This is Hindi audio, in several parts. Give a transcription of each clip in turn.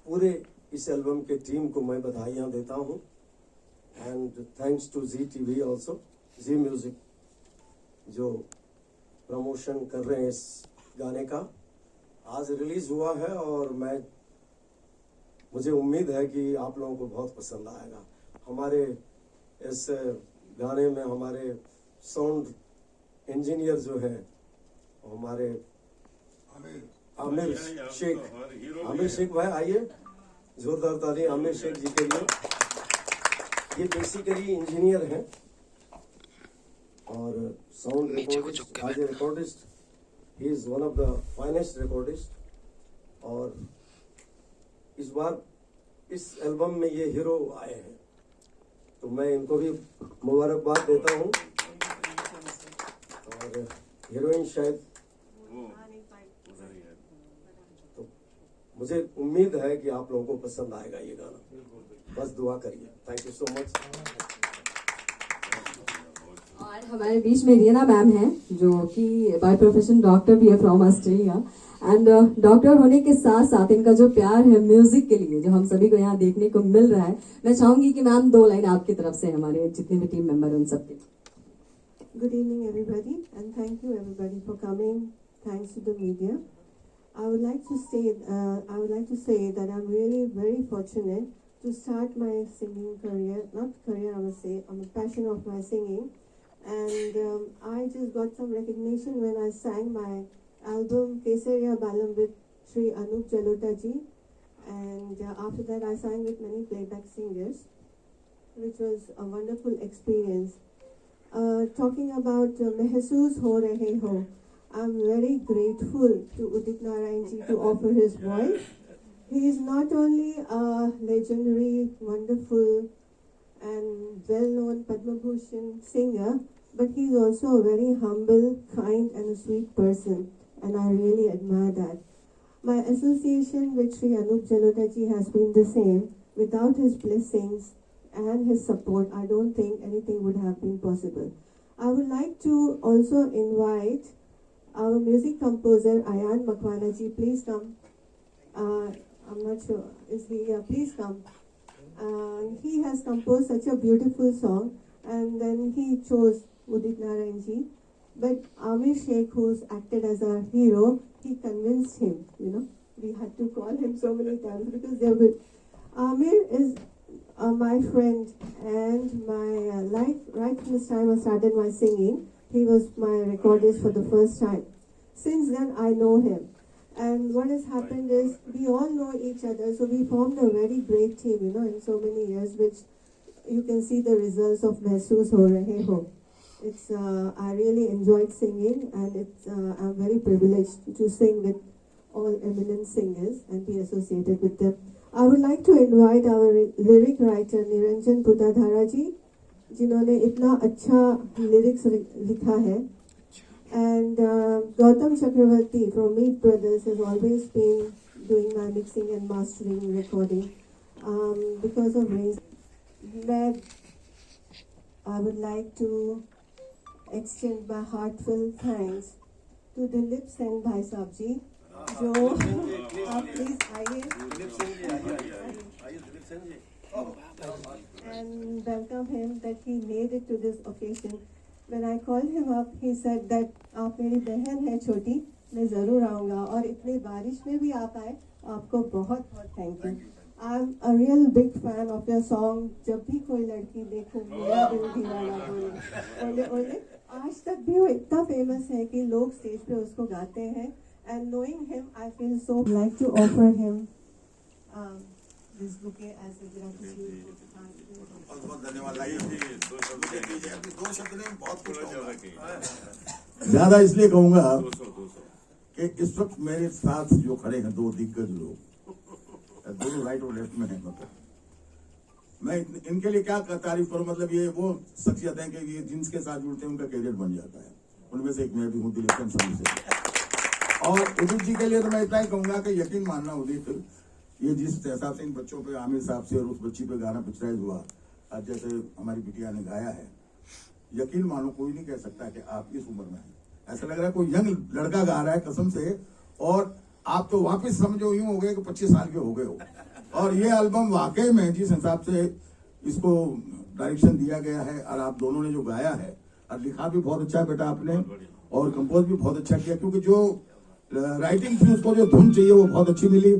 पूरे इस एल्बम के टीम को मैं बधाइयाँ देता हूँ। And thanks to Zee TV also, Zee music जो प्रमोशन कर रहे हैं इस गाने का। आज रिलीज हुआ है और मुझे उम्मीद है कि आप लोगों को बहुत पसंद आएगा। हमारे इस गाने में हमारे साउंड इंजीनियर जो है हमारे आमिर शेख भाई, आइए जोरदार ताली आमिर शेख जी के लिए। ये बेसिकली इंजीनियर हैं और साउंड रिकॉर्डिस्ट, आज recordist, he is one of the finest recordist. और इस बार इस एल्बम में ये हीरो आए हैं तो मैं इनको भी मुबारकबाद देता हूँ। और हीरोइन शायद, तो मुझे उम्मीद है कि आप लोगों को पसंद आएगा ये गाना। बस दुआ करिए। Thank you so much. और हमारे बीच में रीना मैम हैं जो कि बाय प्रोफेशन डॉक्टर भी है फ्रॉम ऑस्ट्रेलिया। एंड डॉक्टर होने के साथ साथ इनका जो प्यार है म्यूजिक के लिए जो हम सभी को यहाँ देखने को मिल रहा है, मैं चाहूंगी कि मैम 2 लाइन आपकी तरफ से हमारे जितने भी टीम मेंबर उन सबके। Good evening everybody and thank you everybody for coming. Thanks to the media. I would like to say that I'm really very fortunate to start my singing career, not career I must say, I'm a passion of my singing. And I just got some recognition when I sang my album Kesariya Balam with Sri Anup Jalota ji, and after that I sang with many playback singers, which was a wonderful experience. Talking about Mehsoos Ho Rahe Ho, I'm very grateful to Udit Narayan ji to offer his voice. He is not only a legendary, wonderful and well-known Padma Bhushan singer, but he's also a very humble, kind and a sweet person, and I really admire that. My association with Sri Anup Jalota ji has been the same. Without his blessings and his support, I don't think anything would have been possible. I would like to also invite our music composer Ayan Makwana ji, please come. I'm not sure, is he here? Please come. He has composed such a beautiful song and then he chose Udit Narayan ji. But Amir Sheikh, who's acted as our hero, he convinced him, we had to call him so many times because they're good. Amir is my friend and my life, right from the time I started my singing, he was my recordist for the first time. Since then I know him, and what has happened is we all know each other, so we formed a very great team, in so many years, which you can see the results of Mehsoos Ho Rahe Ho. It's I really enjoyed singing, and I'm very privileged to sing with all eminent singers and be associated with them. I would like to invite our lyric writer Niranjan Putadhara ji, जिन्होंने इतना अच्छा lyrics लिखा है, and Gautam Chakravarti from Meet Brothers has always been doing my mixing and mastering, recording. Because of race, I would like to extend my heartfelt thanks to Dilip Sen Bhai Sahab ji, जो आप प्लीज आइए and welcome him that he made it to this occasion. When I called him up, he said that आप मेरी बहन है छोटी, मैं ज़रूर आऊँगा, और इतने बारिश में भी आप आए, आपको बहुत बहुत thank you. I'm a real big fan of your song, जब भी कोई लड़की देखूं मेरा दिल दीवाना बोले, ओले ओले। आज तक भी वो इतना फेमस है कि लोग स्टेज पे उसको गाते हैं, and knowing him, I feel so like to offer him this bouquet as a gratitude. बहुत धन्यवाद। दो शब्द नहीं, बहुत कुछ ज्यादा इसलिए कहूंगा कि इस वक्त मेरे साथ जो खड़े हैं 2 दिग्गज लोग, दोनों राइट और लेफ्ट में हैं, मतलब मैं इनके लिए क्या तारीफ करूं। मतलब ये वो शख्सियत है कि ये जिनके साथ जुड़ते हैं उनका कैरियर बन जाता है। उनमें से एक मैं भी हूँ, दिलीप सिंह से। और उदित जी के लिए तो मैं इतना ही कहूंगा कि यकीन मानना उदित, ये जिस हिसाब से इन बच्चों पे, आमिर साहब से और उस बच्ची पे गाना पिक्चराइज हुआ, आज जैसे हमारी बिटिया ने गाया है, यकीन मानो कोई नहीं कह सकता कि आप इस उम्र में हैं। ऐसा लग रहा है कोई यंग लड़का गा रहा है कसम से। और आप तो वापस समझो यूं हो गए कि 25 साल के हो गए हो। और ये एल्बम वाकई में जिस हिसाब से इसको डायरेक्शन दिया गया है और आप दोनों ने जो गाया है और लिखा भी बहुत अच्छा है बेटा आपने और कंपोज भी बहुत अच्छा किया, क्योंकि जो राइटिंग थी उसको जो धुन चाहिए वो बहुत अच्छी मिली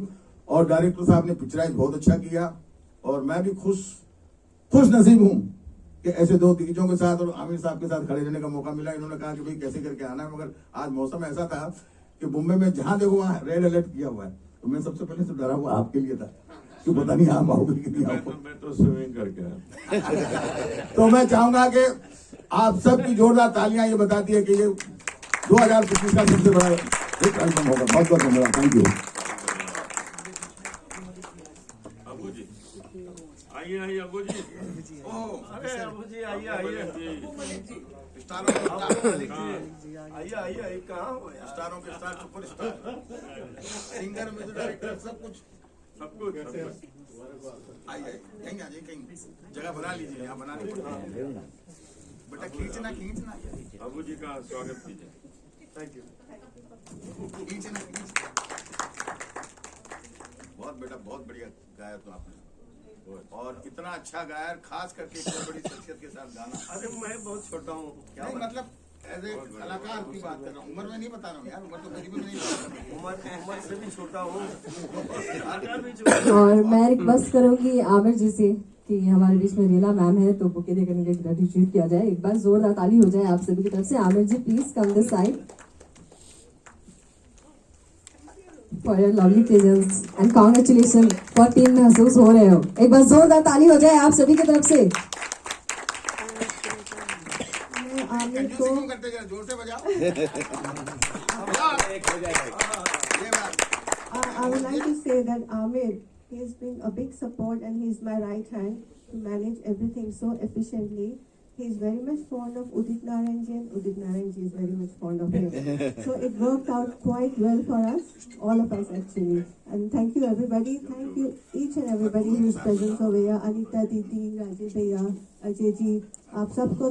और डायरेक्टर साहब ने पिक्चराइज बहुत अच्छा किया। और मैं भी खुश नसीब हूँ कि ऐसे दो दिग्गजों के साथ और आमिर साहब के साथ खड़े रहने का मौका मिला। इन्होंने कहा कि भाई कैसे करके आना है, मगर आज मौसम ऐसा था कि मुंबई में जहां देखो वहां रेड अलर्ट किया हुआ है, तो मैं सबसे पहले तो डरा हुआ आपके लिए था कि पता नहीं आप आओगे कि नहीं आओगे। मैं तो स्विमिंग करके तो मैं चाहूंगा कि आप सबकी जोरदार तालियां ये बताती है कि ये 2025 का सबसे बड़ा हिट एल्बम होगा। बहुत बहुत धन्यवाद, थैंक यू। अबू जी आइए अबू जी। अरे अबू जी आइए आइए कहाँ हो यार? स्टारों के star, super star, singer, music director, सब कुछ आइए कहीं आ जाइए, कहीं जगह बना लीजिए, यहाँ बनानी पड़ेगी बेटा, खींचना अबू जी का स्वागत कीजिए। Thank you. खींचना। बहुत बेटा, बहुत बढ़िया गाया तो आपने, और इतना अच्छा गाया, खास करके इतनी बड़ी शख्सियत के साथ गाना। अरे मैं बहुत छोटा हूँ, क्या नहीं मतलब एज ए कलाकार की बात कर रहा हूँ, उम्र में नहीं बता रहा हूँ यार, उम्र तो मेरी भी नहीं बता रहा। उम्र से भी छोटा हूँ। और मैं रिक्वेस्ट करूंगी आमिर जी से कि हमारे बीच में रीना मैम है तो बुके देकर उनके ग्रेटिट्यूड किया जाए। एक बार जोरदार ताली हो जाए आप सभी की तरफ से। Aamir ji please come this side for your lovely presence and congratulation for team महसूस हो रहे हो। एक बार जोरदार ताली हो जाए आप सभी की तरफ से। मैं आमिर कंजूसी को क्यों करते जरा जोर से बजाओ। ये बात I would like to say that Amir, he has been a big support and he is my right hand to manage everything so efficiently. He is very much fond of Udit Narayan and Udit Narayan is very much fond of him. So it worked out quite well for us, all of us actually. And thank you everybody. Thank you each and everybody who is present over here. Anita Didi, Rajesh Bhaiya, Ajay ji, आप सबको